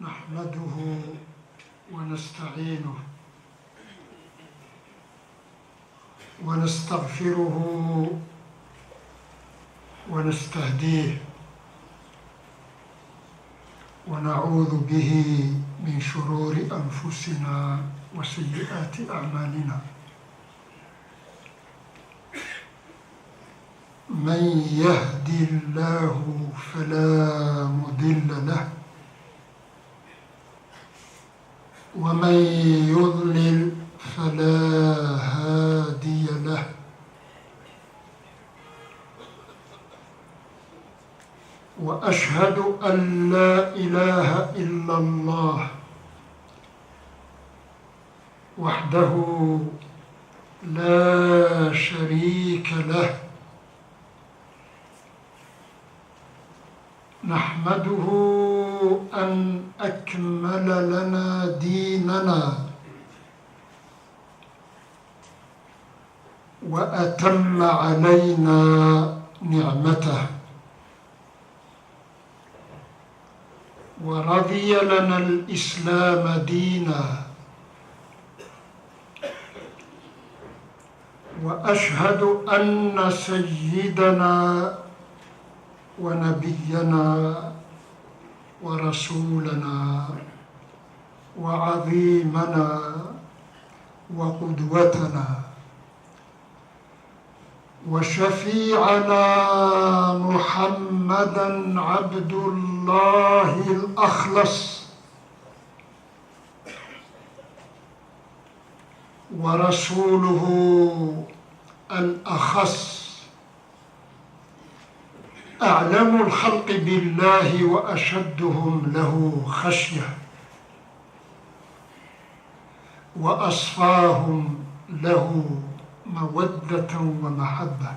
نحمده ونستعينه ونستغفره ونستهديه ونعوذ به من شرور أنفسنا وسيئات أعمالنا. من يهدي الله فلا مضل له ومن يضلل فلا هادي له. وأشهد أن لا إله إلا الله وحده لا شريك له، نحمده أن أكمل لنا ديننا وأتم علينا نعمته ورضي لنا الإسلام دينا. وأشهد أن سيدنا ونبينا ورسولنا وعظيمنا وقدوتنا وشفيعنا محمدًا عبد الله الأخلص ورسوله الأخص، أعلم الخلق بالله وأشدهم له خشية وأصفاهم له مودة ومحبة.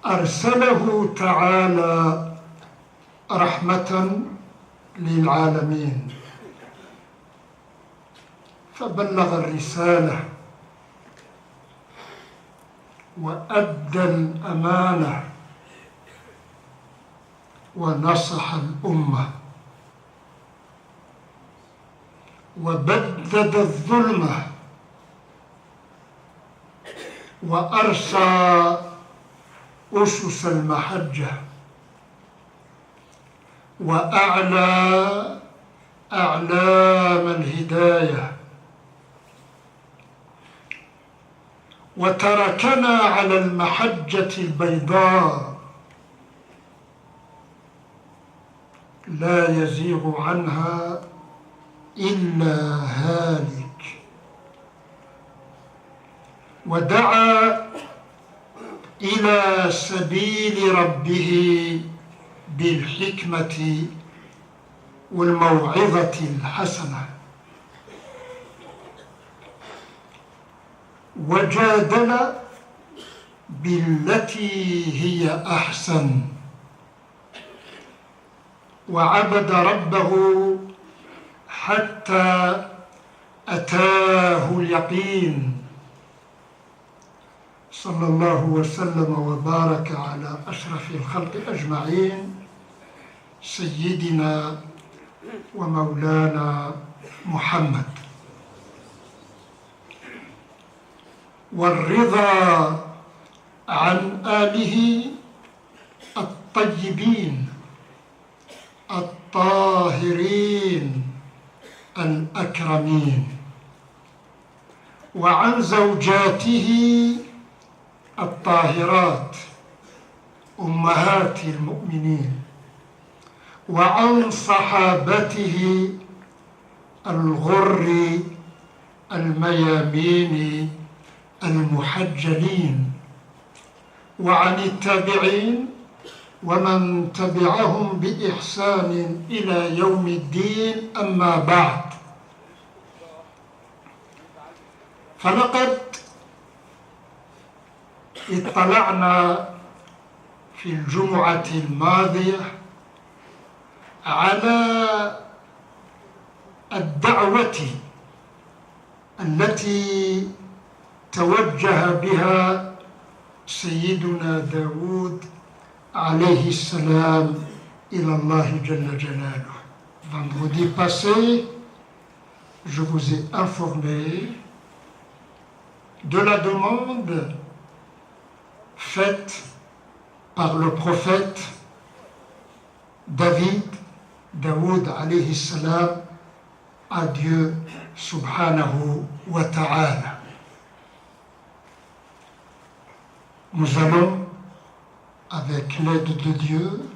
أرسله تعالى رحمة للعالمين فبلغ الرسالة وأدى الأمانة ونصح الأمة وبدد الظلمة وأرسى أسس المحجة وأعلى أعلام الهداية، وتركنا على المحجة البيضاء لا يزيغ عنها إلا هالك. ودعا إلى سبيل ربه بالحكمة والموعظة الحسنة، وجادل بالتي هي أحسن، وعبد ربه حتى أتاه اليقين. صلى الله وسلم وبارك على أشرف الخلق أجمعين سيدنا ومولانا محمد، والرضا عن آله الطيبين الطاهرين الأكرمين، وعن زوجاته الطاهرات أمهات المؤمنين، وعن صحابته الغر الميامين المحجلين، وعن التابعين ومن تبعهم بإحسان إلى يوم الدين. أما بعد، فلقد اطلعنا في الجمعة الماضية على الدعوة التي توجه بها سيدنا داود عليه السلام ila Allah Jalla Jalaluh. Vendredi passé, je vous ai informé de la demande faite par le prophète Daoud alayhi salam à Dieu subhanahu wa ta'ala. Nous allons, avec l'aide de Dieu,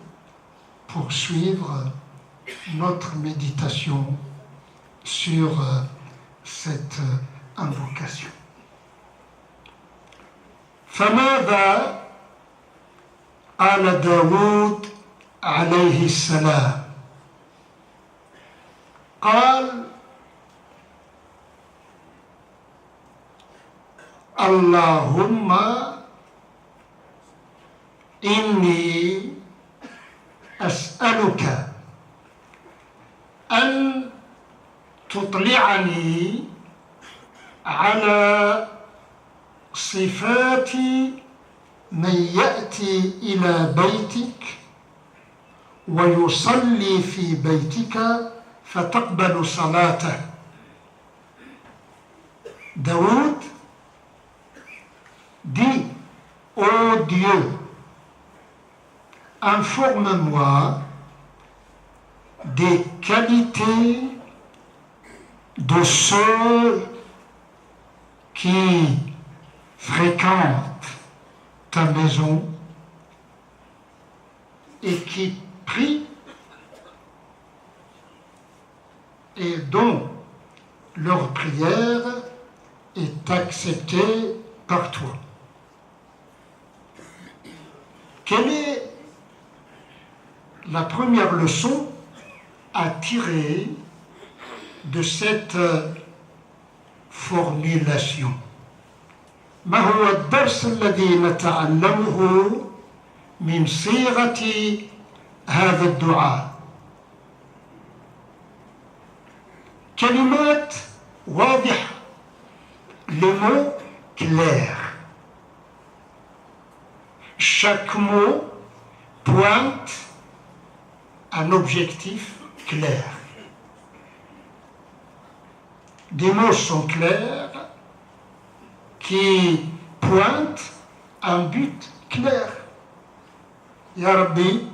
poursuivre notre méditation sur cette invocation. فماذا قال داود عليه السلام؟ قال: اللهم إني أسألك أن تطلعني على صفات من يأتي إلى بيتك ويصلي في بيتك فتقبل صلاته. Daoud dit: ô Dieu, informe-moi des qualités de ceux qui fréquentent ta maison et qui prient et dont leur prière est acceptée par toi. Quelle est la première leçon à tirer de cette formulation? ما هو الدرس الذي نتعلمه من صيغة هذا الدعاء؟ كلمات واضحة، les mots clairs. Chaque mot pointe un objectif clair. Des mots sont clairs qui pointent un but clair. Ya Rabbi,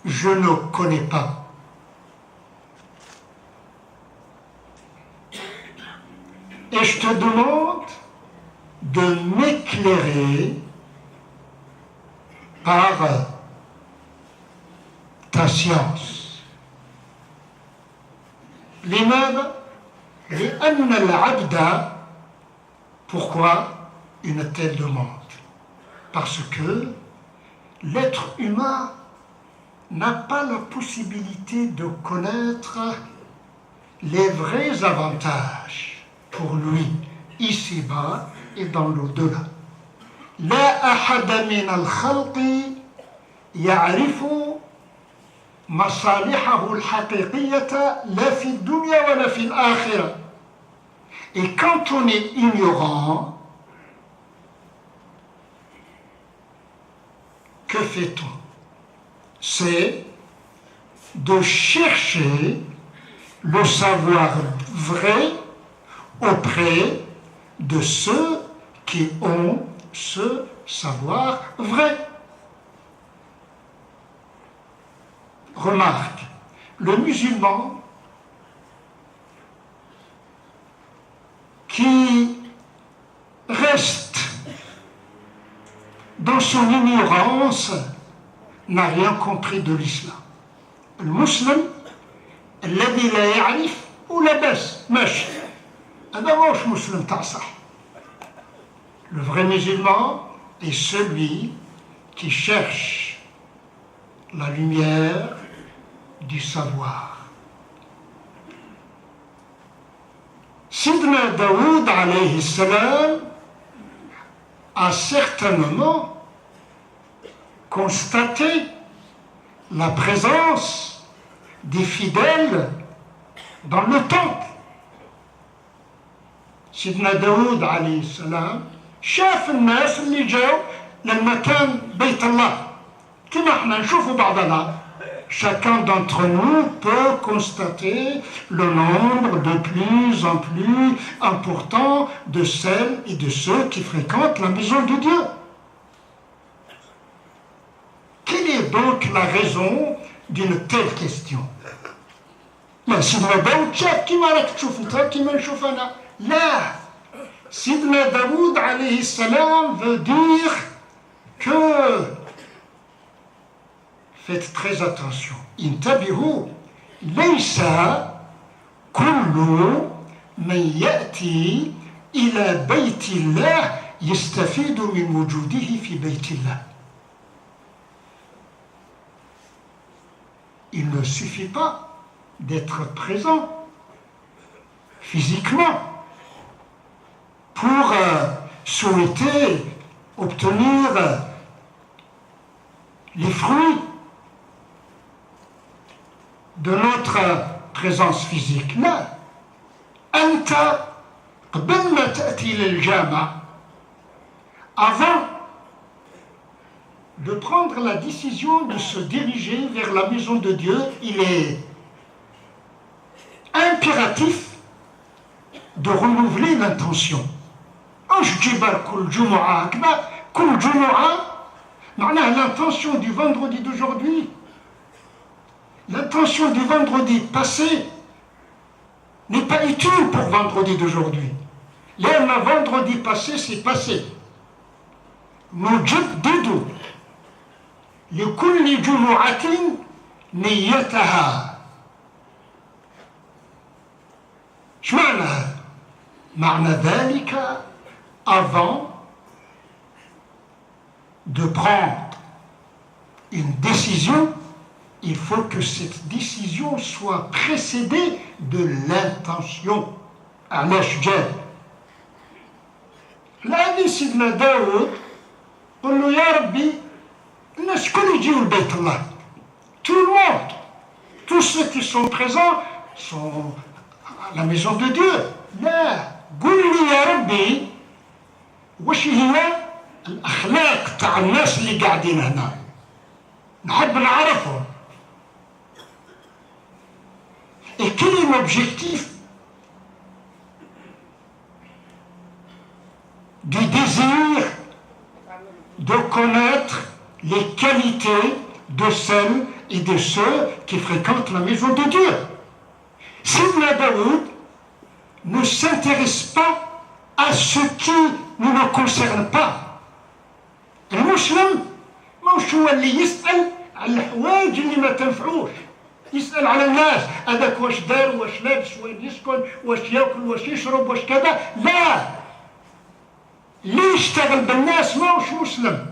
je ne connais pas. Et je te demande de m'éclairer par ta science. لماذا؟ لأن العبد. Pourquoi une telle demande? Parce que l'être humain n'a pas la possibilité de connaître les vrais avantages pour lui, ici-bas et dans l'au-delà. لا أحد من الخلق يعرف مصالحه الحقيقية لا في الدنيا ولا في الآخرة. Et quand on est ignorant, que fait-on? C'est de chercher le savoir vrai auprès de ceux qui ont ce savoir vrai. Remarque, le musulman qui reste dans son ignorance n'a rien compris de l'islam. Le musulman, الذي لا يعرف ولا بس ماشي هذا ماهوش مسلم تاع صح. Le vrai musulman est celui qui cherche la lumière du savoir. Sidna Daoud alayhi salam a certainement constaté la présence des fidèles dans le temple. Sidna Daoud alayhi salam شاف الناس اللي جاوا لما كان بيت الله كما احنا نشوفوا بعضنا. Chacun d'entre nous peut constater le nombre de plus en plus important de celles et de ceux qui fréquentent la maison de Dieu. Quelle est donc la raison d'une telle question? لا سيدنا داود شاف كيما راك تشوف انت كيما نشوف انا. لا, سيدنا داود عليه السلام veut dire que faites très attention. انتبهوا, ليس كل من يأتي إلى بيت الله يستفيد من وجوده في بيت الله. Il ne suffit pas d'être présent physiquement pour souhaiter obtenir les fruits de notre présence physique. لا, أنت قبل ما تأتي للجامع, avant de prendre la décision de se diriger vers la maison de Dieu, il est impératif de renouveler l'intention. كل جمعة هكذا, كل جمعة معناها l'intention du vendredi d'aujourd'hui, l'intention du vendredi passé n'est pas utile pour vendredi d'aujourd'hui. لأن vendredi passé c'est passé. نجدد لكل جمعة نيتها. شو معنى هذا؟ معنى ذلك avant de prendre une décision, il faut que cette décision soit précédée de l'intention. علاش جاب؟ لأن سيدنا داود قل له يا ربي الناس كل يجيوا لبيت الله. Tout le monde, tous ceux qui sont présents sont à la maison de Dieu. لا, قل لي يا ربي وش هي الأخلاق تاع الناس اللي قاعدين هنا, نحب نعرفهم. Et quel est l'objectif du désir de connaître les qualités de celles et de ceux qui fréquentent la maison de Dieu? Sidna Daoud ne s'intéresse pas à ce qui ne le concerne pas. المسلم مش هو اللي يسأل على الحوايج اللي ما تنفعوش, يسأل على الناس هذاك واش دار, واش لابس, وين يسكن, واش ياكل, واش يشرب, واش كذا. لا, اللي يشتغل بالناس ماهوش مسلم.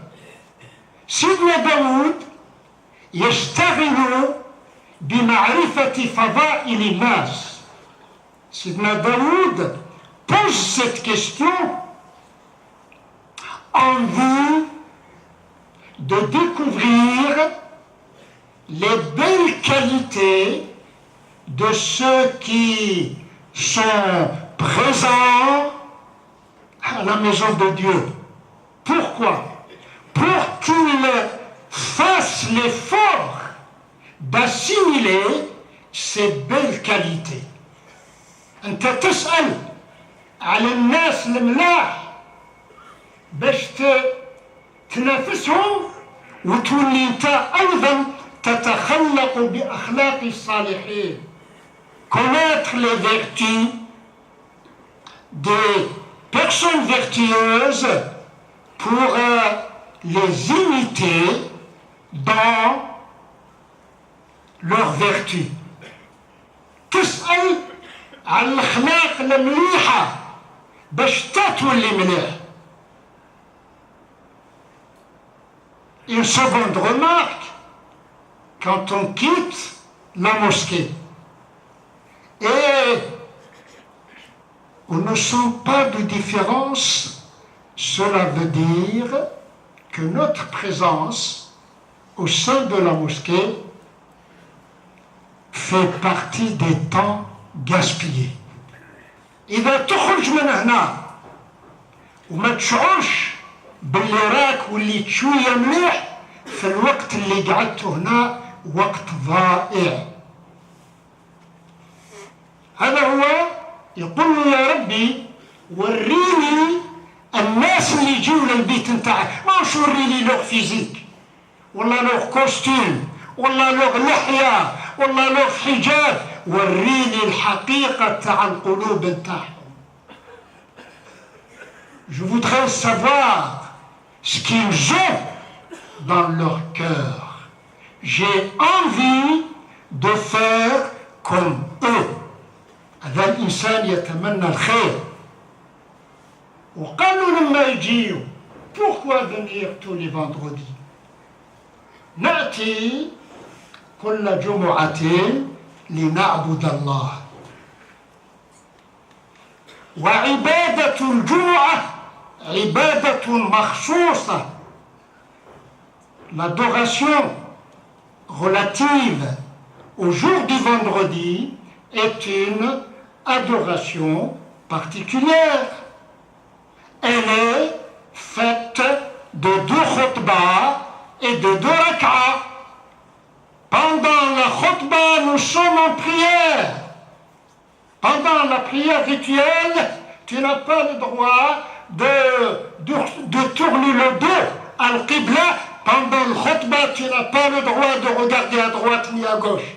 سيدنا داود يشتغل بمعرفة فضائل الناس. سيدنا داود pose cette question en vue de découvrir les belles qualités de ceux qui sont présents à la maison de Dieu. Pourquoi? Pour qu'ils fassent l'effort d'assimiler ces belles qualités. أنت تسأل على الناس الملاح باش تنافسهم وتولي أنت أيضا تتخلق بأخلاق الصالحين. Connaître les vertus des personnes vertueuses pour les imiter dans leurs vertus. تسأل على الأخلاق المليحة باش تولي مليح. Une seconde remarque, quand on quitte la mosquée et on ne sent pas de différence, cela veut dire que notre présence au sein de la mosquée fait partie des temps gaspillés. إذا تخرج من هنا وما تشعرش باللي راك وليت شوية مليح, في الوقت اللي قعدته هنا وقت ضائع. هذا هو يقول له يا ربي وريني الناس اللي يجوا للبيت نتاعك، ماش وريني لوغ فيزيك ولا لوغ كوستيم ولا لوغ لحية ولا لوغ حجاب، وريني الحقيقة تاع القلوب نتاعهم. Je voudrais savoir ce qu'ils ont dans leur cœur. J'ai envie de faire comme eux. هذا الإنسان يتمنى الخير. وقالوا لما يجيوا pourquoi venir tous les vendredis؟ نأتي كل جمعة لنعبد الله. وعبادة الجمعة عبادة مخصوصة. L'adoration relative au jour du vendredi est une adoration particulière. Elle est faite de 2 khutbahs et de 2 rak'ahs. Pendant la khutbah, nous sommes en prière. Pendant la prière rituelle, tu n'as pas le droit de tourner le dos à l'Qibla. Pendant le khutbah, tu n'as pas le droit de regarder à droite ni à gauche.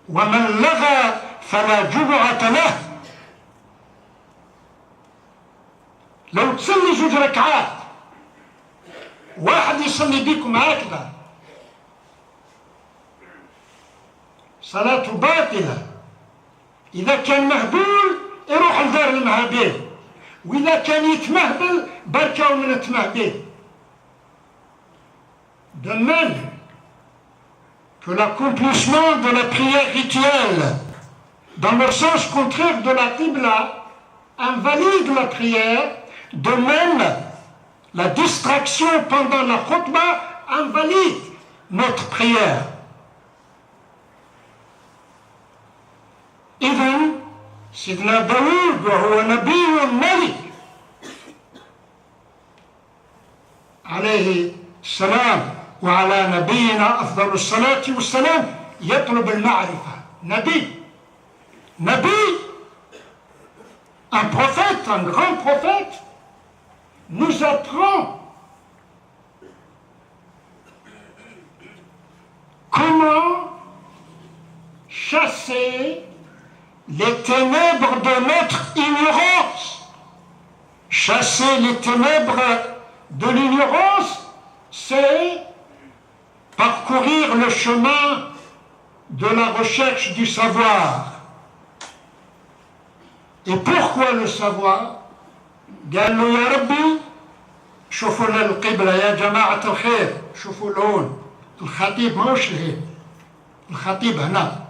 ومن لغى فلا جمعة له. لو تصلي 2 ركعات واحد يصلي بيكم هكذا صلاته باطلة. إذا كان مهبول يروح لدار المهابيل، وإذا كان يتمهبل بركة من التمهبيل. De même que l'accomplissement de la prière rituelle dans le sens contraire de la Qibla invalide la prière, de même la distraction pendant la khutbah invalide notre prière. إذن سيدنا داود وهو نبي ملك عليه السلام وعلى نبينا أفضل الصلاة والسلام يطلب المعرفة. نبي un prophète, un grand prophète nous apprend comment chasser les ténèbres de notre ignorance. Chasser les ténèbres de l'ignorance, c'est parcourir le chemin de la recherche du savoir. Et pourquoi le savoir؟ قال له يا ربي شوفوا لنا القبلة يا جماعة الخير، شوفوا لهون، الخطيب ماهوش لهين، الخطيب هنا.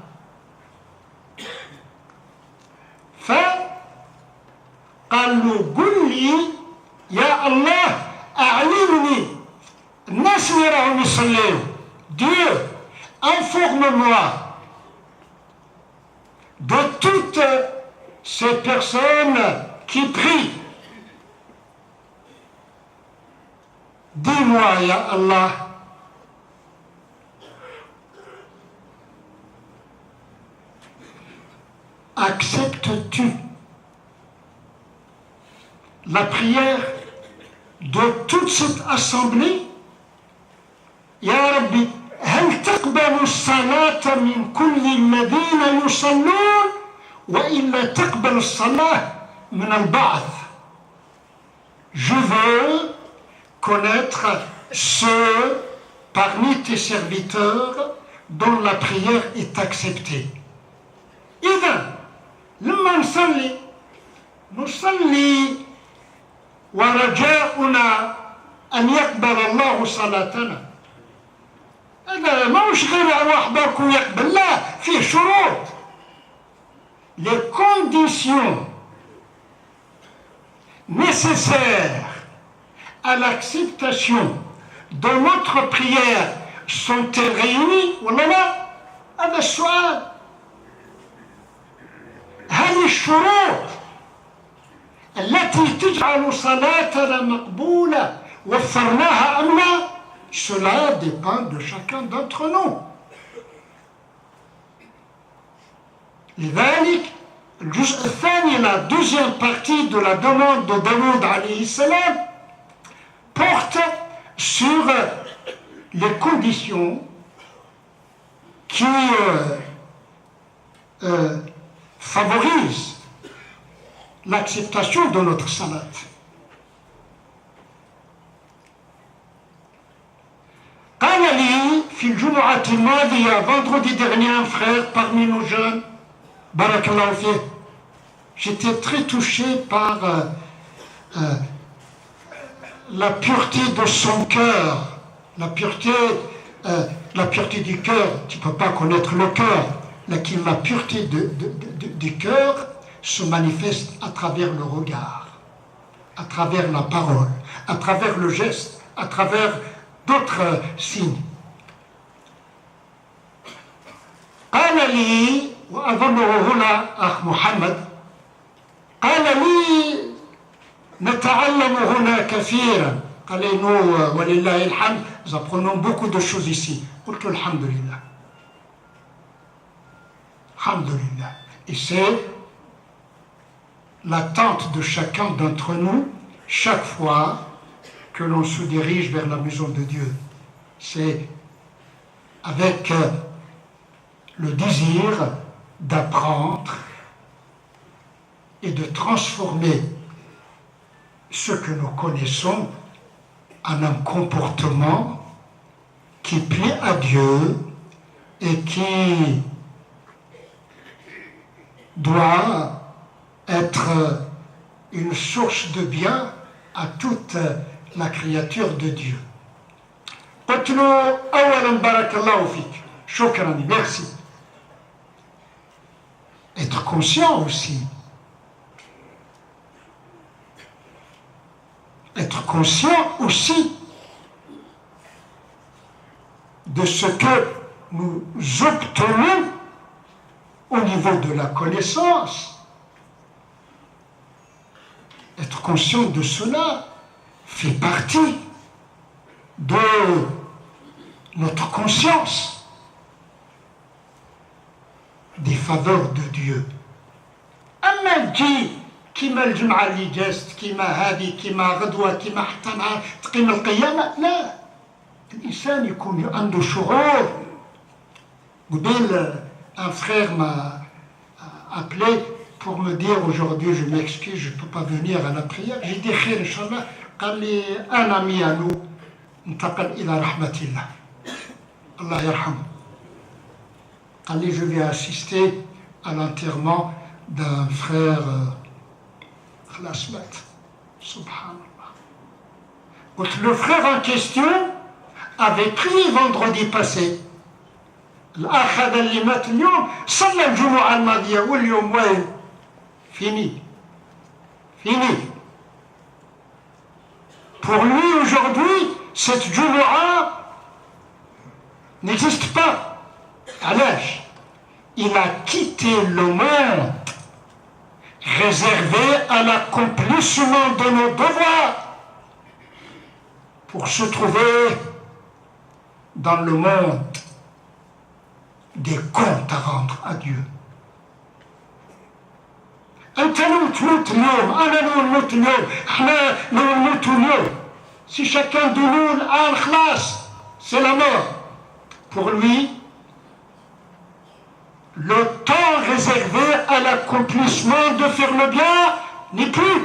فقال له قل لي يا الله أعلمني الناس اللي راهم يصليو. Dieu, informe-moi de toutes ces personnes qui prient. Dis-moi, ya Allah, acceptes-tu la prière de toute cette assemblée? Ya Rabbi, هل تقبل الصلاة من كل الذين يصلون وإلا تقبل الصلاة من البعض؟ Je veux connaître ceux parmi tes serviteurs dont la prière est acceptée. إذا لما نصلي ورجاؤنا أن يقبل الله صلاتنا. هذا ماهوش غير واحد بركو يقبل، لا، فيه شروط. Les conditions nécessaires à l'acceptation de notre prière sont-elles réunies ولا لا؟ هذا السؤال. هل الشروط التي تجعل صلاتنا مقبولة وفرناها أم لا؟ cela dépend de chacun d'entre nous. لذلك الجزء الثاني, la deuxième partie de la demande de Daoud alayhi salam, porte sur les conditions qui favorisent l'acceptation de notre salat. قال لي في الجمعة الماضية, vendredi dernier, un frère parmi nos jeunes, barakallahu fih, j'étais très touché par la pureté de son cœur, la pureté du cœur. Tu ne peux pas connaître le cœur, mais la pureté du cœur se manifeste à travers le regard, à travers la parole, à travers le geste, à travers d'autres signes. قال لي, وأظنه هنا أخ محمد, قال لي نتعلم هنا كثيرا. قال لي nous, ولله الحمد, nous apprenons beaucoup de choses ici. قلت الحمد لله. الحمد لله. Et c'est l'attente de chacun d'entre nous chaque fois que l'on se dirige vers la maison de Dieu. C'est avec le désir d'apprendre et de transformer ce que nous connaissons en un comportement qui plaît à Dieu et qui doit être une source de bien à toute la créature de Dieu. قلت له أولا بارك الله فيك, شكرا, merci. Être conscient aussi. Être conscient aussi de ce que nous obtenons au niveau de la connaissance. Être conscient de cela fait partie de notre conscience des faveurs de Dieu. أما تجي كيما الجمعة اللي جازت, كيما هذه, كيما غدوة, كيما حتى نهار تقيم القيامة, لا, الإنسان يكون عنده شعور. قبيل un frère m'a appelé pour me dire aujourd'hui, je m'excuse, je ne peux pas venir à la prière. J'ai dit خير إن شاء الله. قال لي un ami à nous انتقل إلى رحمة الله, Allah يرحمه. قال لي je vais assister à l'enterrement d'un frère خلاص مات. سبحان الله. Le frère en question avait prié vendredi passé. الأخ هذا اللي مات اليوم صلى الجمعة الماضية واليوم وين؟ fini. Pour lui aujourd'hui, cette Jumu'ah n'existe pas. علاش؟ Il a quitté le monde réservé à l'accomplissement de nos devoirs pour se trouver dans le monde des comptes à rendre à Dieu. أنت لو تموت اليوم, أنا لو نموت اليوم, إحنا لو نموت اليوم, si chacun de nous a un khlas, c'est la mort. Pour lui, le temps réservé à l'accomplissement de faire le bien n'est plus.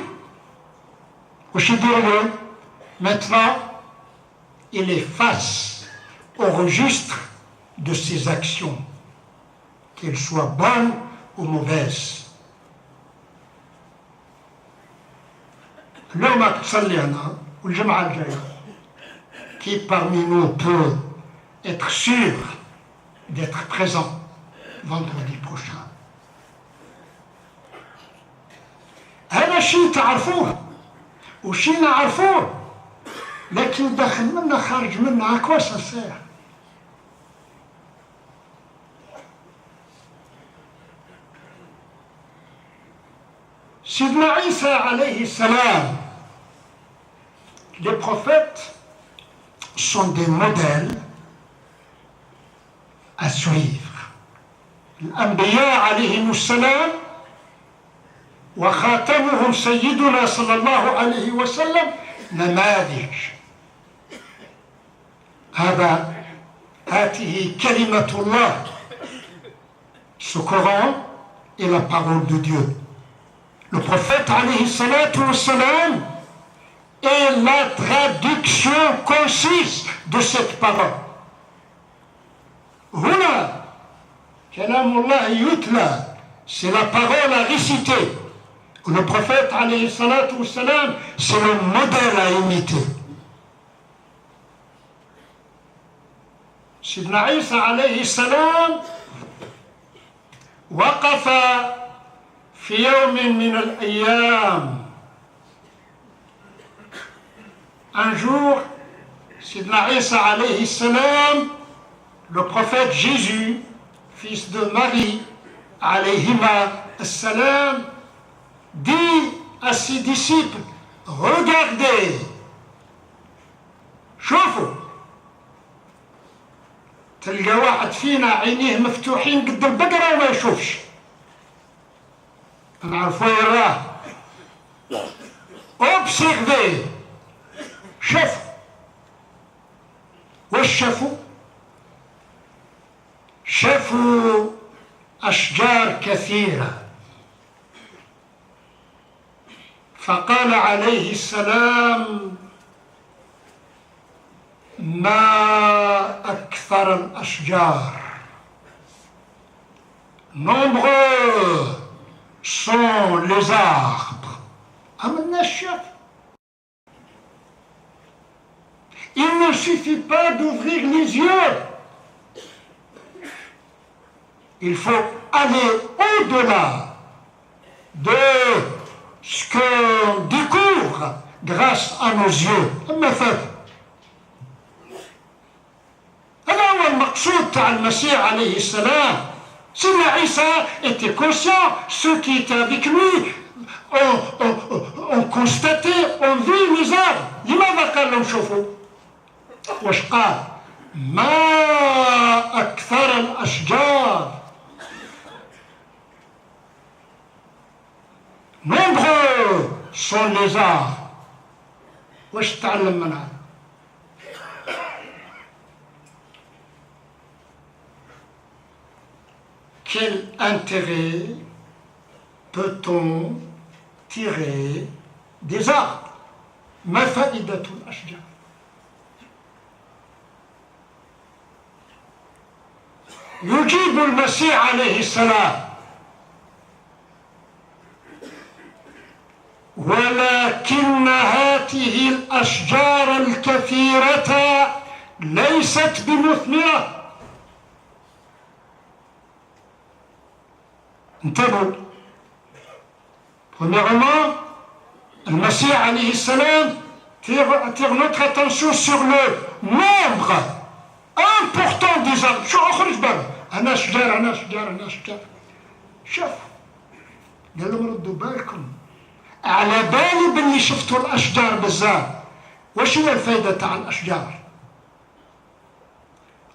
Maintenant, il est face au registre de ses actions, qu'elles soient bonnes ou mauvaises. L'homme a تصلي هنا والجمعة الجاية, qui parmi nous peut être sûr d'être présent vendredi prochain. هذا شيء تعرفوه وشيء نعرفوه, لكن داخل منا خارج منا, à quoi ça sert? Sidna Isa alayhi salam, les prophètes sont des modèles à suivre. الأنبياء عليهم السلام وخاتمهم سيدنا صلى الله عليه وسلم نماذج. هذه كلمة الله. Ce Coran est la parole de Dieu. Le prophète alayhi salatu wassalam est la traduction concise de cette parole. هنا كلام الله يتلى, c'est la parole à réciter. Le prophète alayhi salatu wassalam, c'est le modèle à imiter. سيدنا عيسى عليه السلام وقف في يوم من الأيام. Un jour, Sidna Isa alayhi salam, le prophète Jésus, fils de Marie alayhima salam, dit à ses disciples: regardez, شوفوا. تلقى واحد فينا عينيه مفتوحين قد البقرة وما يشوفش. نعرفوا يراه. observez. شافوا. واش شافوا؟ شافوا أشجار كثيرة. فقال عليه السلام: ما أكثر الأشجار. Nombreux sont les arbres. أما الناس شافوا. Il ne suffit pas d'ouvrir les yeux. Il faut aller au-delà de ce qu'on découvre grâce à nos yeux. مثلا هذا هو المقصود تاع المسيح عليه السلام. سيدنا عيسى était conscient, ceux qui étaient avec lui ont constaté, ont vu les arbres. لماذا قال لهم شوفوا؟ واش قال؟ ما أكثر الأشجار. Nombreux sont les arbres. واش تعلم من هذا؟ Quel intérêt peut-on tirer des arbres? ما فائدة الأشجار؟ يجيب المسيح عليه السلام: ولكن هذه الأشجار الكثيرة ليست بمثمرة. انتبهوا. Premièrement, le Messie alayhi salam attire notre attention sur le nombre important des arbres. شو أخرج بقى؟ أنا أشجار أنا أشجار أنا أشجار. شوف قال لهم ردوا بالكم، على بالي باللي شفتوا الأشجار بزاف. وش هي الفائدة تاع الأشجار؟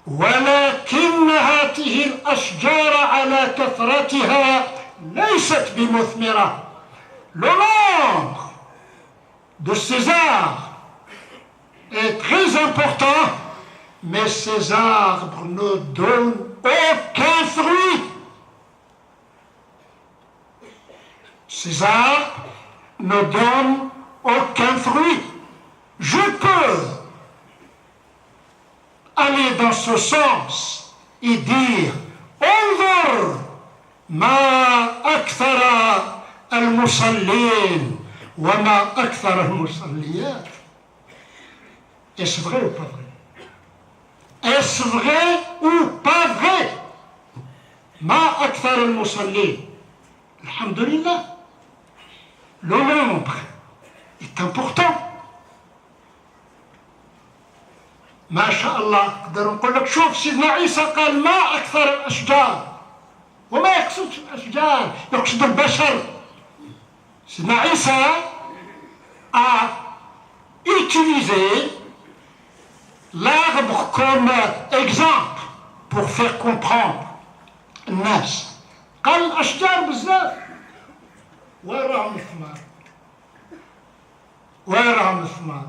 ولكن هذه الأشجار على كثرتها ليست بمثمرة. Le nombre de ces arbres est très important, mais ces arbres ne donnent aucun fruit. Ces arbres ne donnent aucun fruit. Je peux aller dans ce sens et dire: انظر ما أكثر المصلين وما أكثر المصليات. Est-ce vrai ou pas vrai? Est-ce vrai ou pas vrai? ما أكثر المصلين. Alhamdulillah, le nombre est important. ما شاء الله نقدر نقول لك شوف سيدنا عيسى قال ما أكثر الأشجار، وما يقصدش الأشجار، يقصد البشر. سيدنا عيسى a utilisé comme exemple pour faire comprendre الناس. قال الأشجار بزاف، وين راهم الثمار؟ وين راهم الثمار؟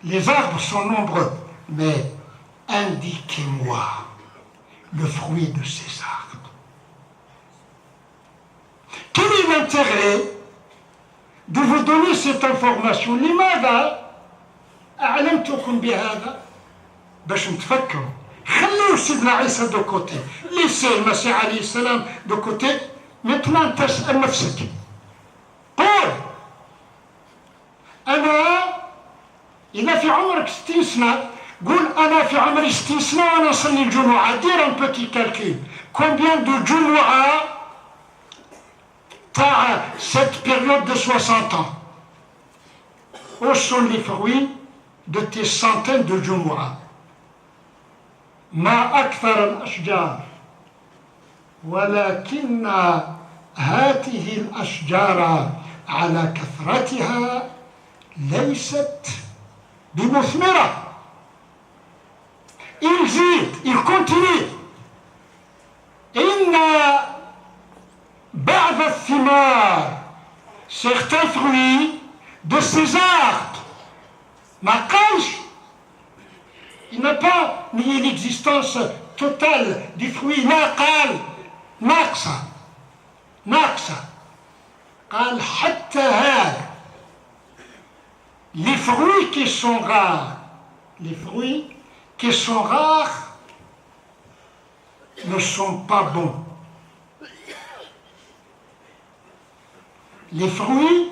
Les arbres sont nombreux, mais indiquez-moi le fruit de ces arbres. Quel est l'intérêt de vous donner cette information؟ لماذا أعلمتكم بهذا؟ باش نتفكروا. خلوا سيدنا عيسى دو كوتي، ليسي المسيح عليه السلام دو كوتي. maintenant تسأل نفسك، قول أنا إذا في عمرك 60 سنة، قول أنا في عمري 60 سنة وأنا نصلي الجمعة. دير un petit calcul. Combien de جمعة تاع cette période de 60 ans? Où sont les fruits de tes centaines de جمعة؟ ما أكثر الأشجار، ولكن هذه الأشجار على كثرتها ليست بمثمرة. Il zide, il continue. إن بعض الثمار، certains fruits de ces arbres، ما قالش، il n'a pas nié l'existence totale des fruits. لا قال ناقصة ناقصة، قال حتى هذا. Les fruits qui sont rares, les fruits qui sont rares ne sont pas bons. Les fruits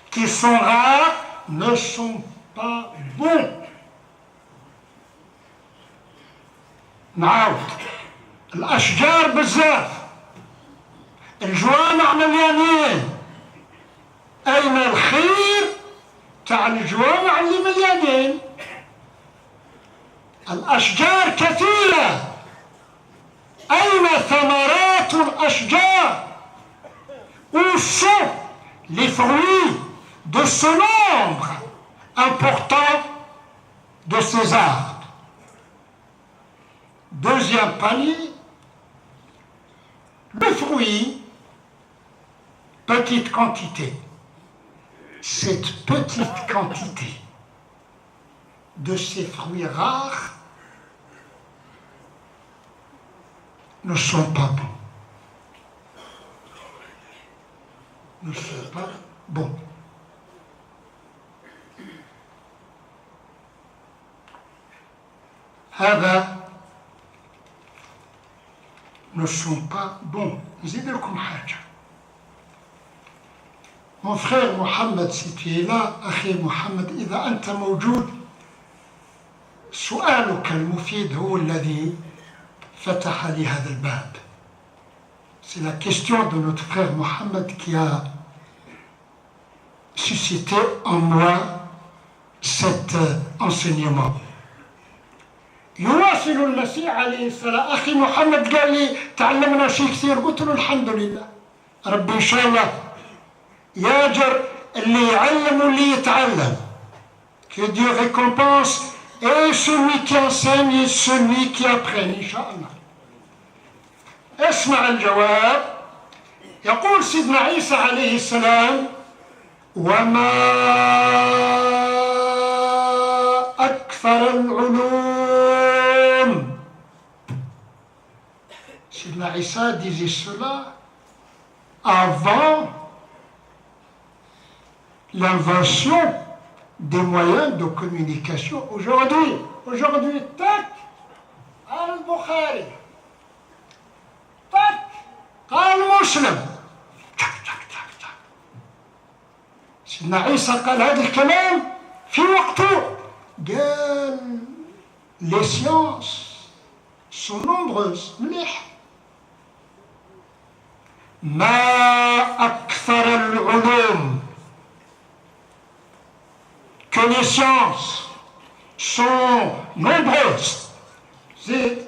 qui sont rares ne sont pas bons. نعاود، الأشجار بزاف، الجوامع مليانين. أين الخير تاع الجوامع اللي مليانين؟ الأشجار كثيرة، أين ثمرات الأشجار؟ Où sont les fruits de ce nombre important de ces arbres? Deuxième palier, le fruit, petite quantité. Cette petite quantité de ces fruits rares ne sont pas bons. Ne sont pas bons. هذا ne sont pas bons. نزيد لكم حاجة. Mon frère Mohamed, si tu es là, أخي محمد، إذا أنت موجود، سؤالك المفيد هو الذي فتح لي هذا الباب. C'est la question de notre frère Mohamed qui a suscité en moi cet enseignement. يواصل المسيح عليه السلام. أخي محمد قال لي تعلمنا شيء كثير، قلت له الحمد لله، ربي إن شاء الله ياجر اللي يعلم واللي يتعلم. Que Dieu récompense et celui qui enseigne et celui qui apprend إن شاء الله. اسمع الجواب. يقول سيدنا عيسى عليه السلام: وما أكثر العلوم. Sidna Isa disait cela avant l'invention des moyens de communication. Aujourd'hui, tac, al-Bukhari, tac, al-Muslim, tac, tac, tac, tac. Sidna Isa قال هذا الكلام في وقته. قال les sciences sont nombreuses. مليح. ما أكثر العلوم. Que les sciences sont nombreuses. زيد.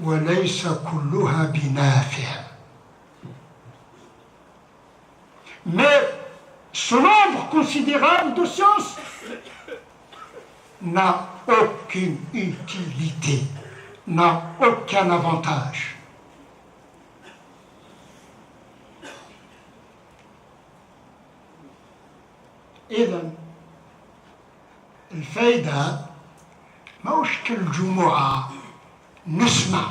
وليس كلها بنافع. Mais ce nombre considérable de science n'a aucune utilité, n'a aucun avantage. إذا الفايدة ماهوش كالجمعة نسمع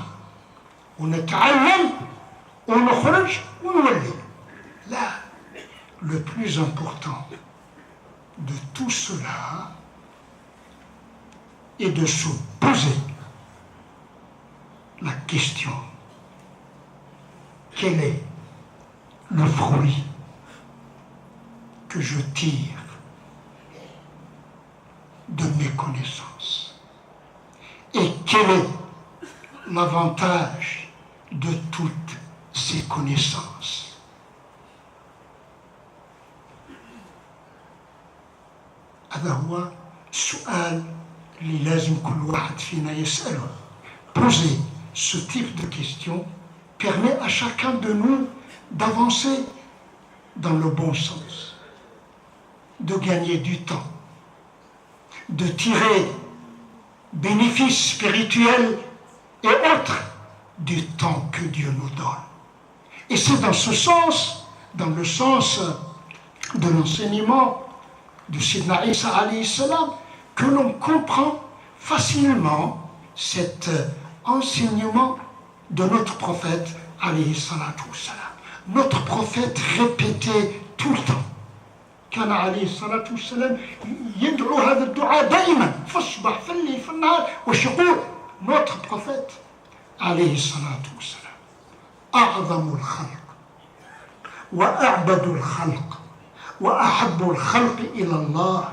ونتعلم ونخرج ونولي. لا، le plus important de tout cela est de se poser la question: quel est le fruit que je tire de mes connaissances et quel est l'avantage de toutes ces connaissances. هذا هو السؤال اللي لازم كل واحد فينا يسأله. Poser ce type de question permet à chacun de nous d'avancer dans le bon sens, de gagner du temps, de tirer bénéfices spirituels et autres du temps que Dieu nous donne. Et c'est dans ce sens, dans le sens de l'enseignement de Sidna Isa alayhi salam, que l'on comprend facilement cet enseignement de notre prophète alayhi salatu wassalam. Notre prophète répétait tout le temps. كان عليه الصلاة والسلام يدعو هذا الدعاء دائما في الصباح في الليل في النهار. وش يقول notre prophète عليه الصلاة والسلام؟ أعظم الخلق وأعبد الخلق وأحب الخلق إلى الله.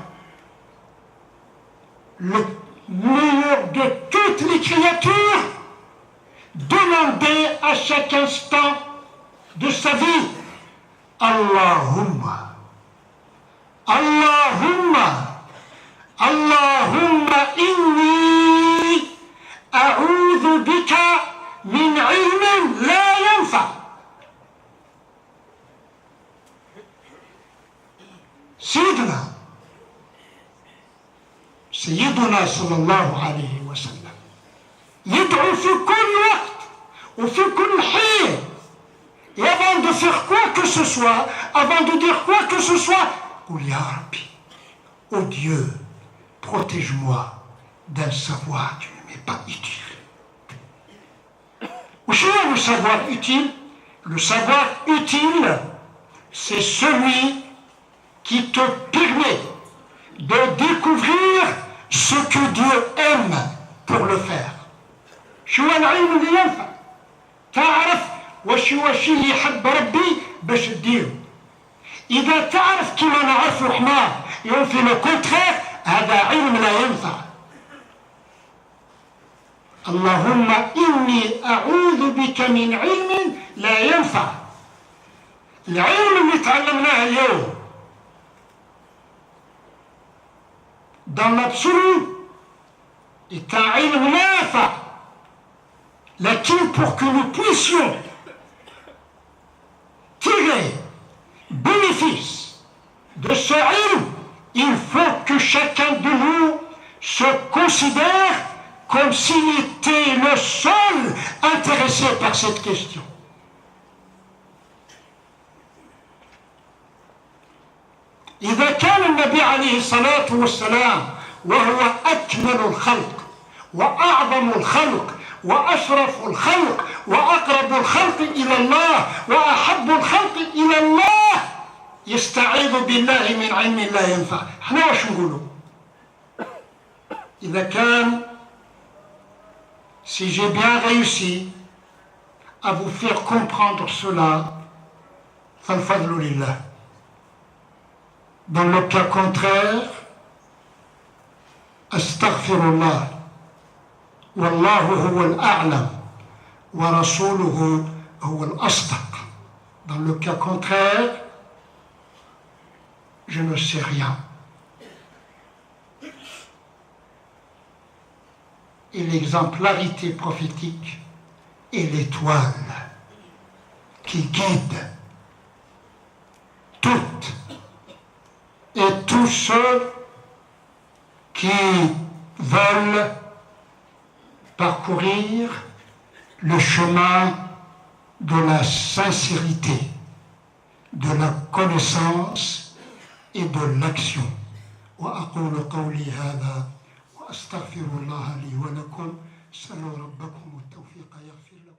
Le meilleur de toutes les créatures, demandez à chaque instant de sa vie: Allahumma Allahumma Allahumma inni a'udhu bika min ilmin la yanfa. سيدنا صلى الله عليه وسلم يدعو في كل وقت وفي كل حين. Et avant de faire quoi que ce soit, avant de dire quoi que ce soit, قل يا ربي, ô Dieu, protège-moi d'un savoir qui ne m'est pas utile. وشو le savoir utile? Le savoir utile, c'est celui qui te permet de découvrir ce que Dieu aime pour le faire. شو العلم اللي ينفع؟ تعرف وش هو الشيء اللي يحب ربي باش تديره. إذا تعرف كما نعرفه احنا يوم في لو كونترير، هذا علم لا ينفع. اللهم إني أعوذ بك من علم لا ينفع. العلم اللي تعلمناه اليوم dans l'absolu est un ilm nafa. Lakin pour que nous puissions tirer bénéfice de ce ilm, il faut que chacun de nous se considère comme s'il était le seul intéressé par cette question. إذا كان النبي عليه الصلاة والسلام وهو أكمل الخلق وأعظم الخلق وأشرف الخلق وأقرب الخلق إلى الله وأحب الخلق إلى الله يستعيذ بالله من علم لا ينفع، احنا واش نقولوا؟ إذا كان si j'ai bien réussi à vous faire comprendre cela, فالفضل لله. Dans le cas contraire, astaghfirullah, wallahu huwa al-a'lam, wa rasuluhu huwa al-asdaq. Dans le cas contraire, je ne sais rien. Et l'exemplarité prophétique est l'étoile qui guide toutes et ceux qui veulent parcourir le chemin de la sincérité, de la connaissance et de l'action. وأقول قولي هذا وأستغفر الله لي ولكم. سألوا ربكم التوفيق يغفر لكم.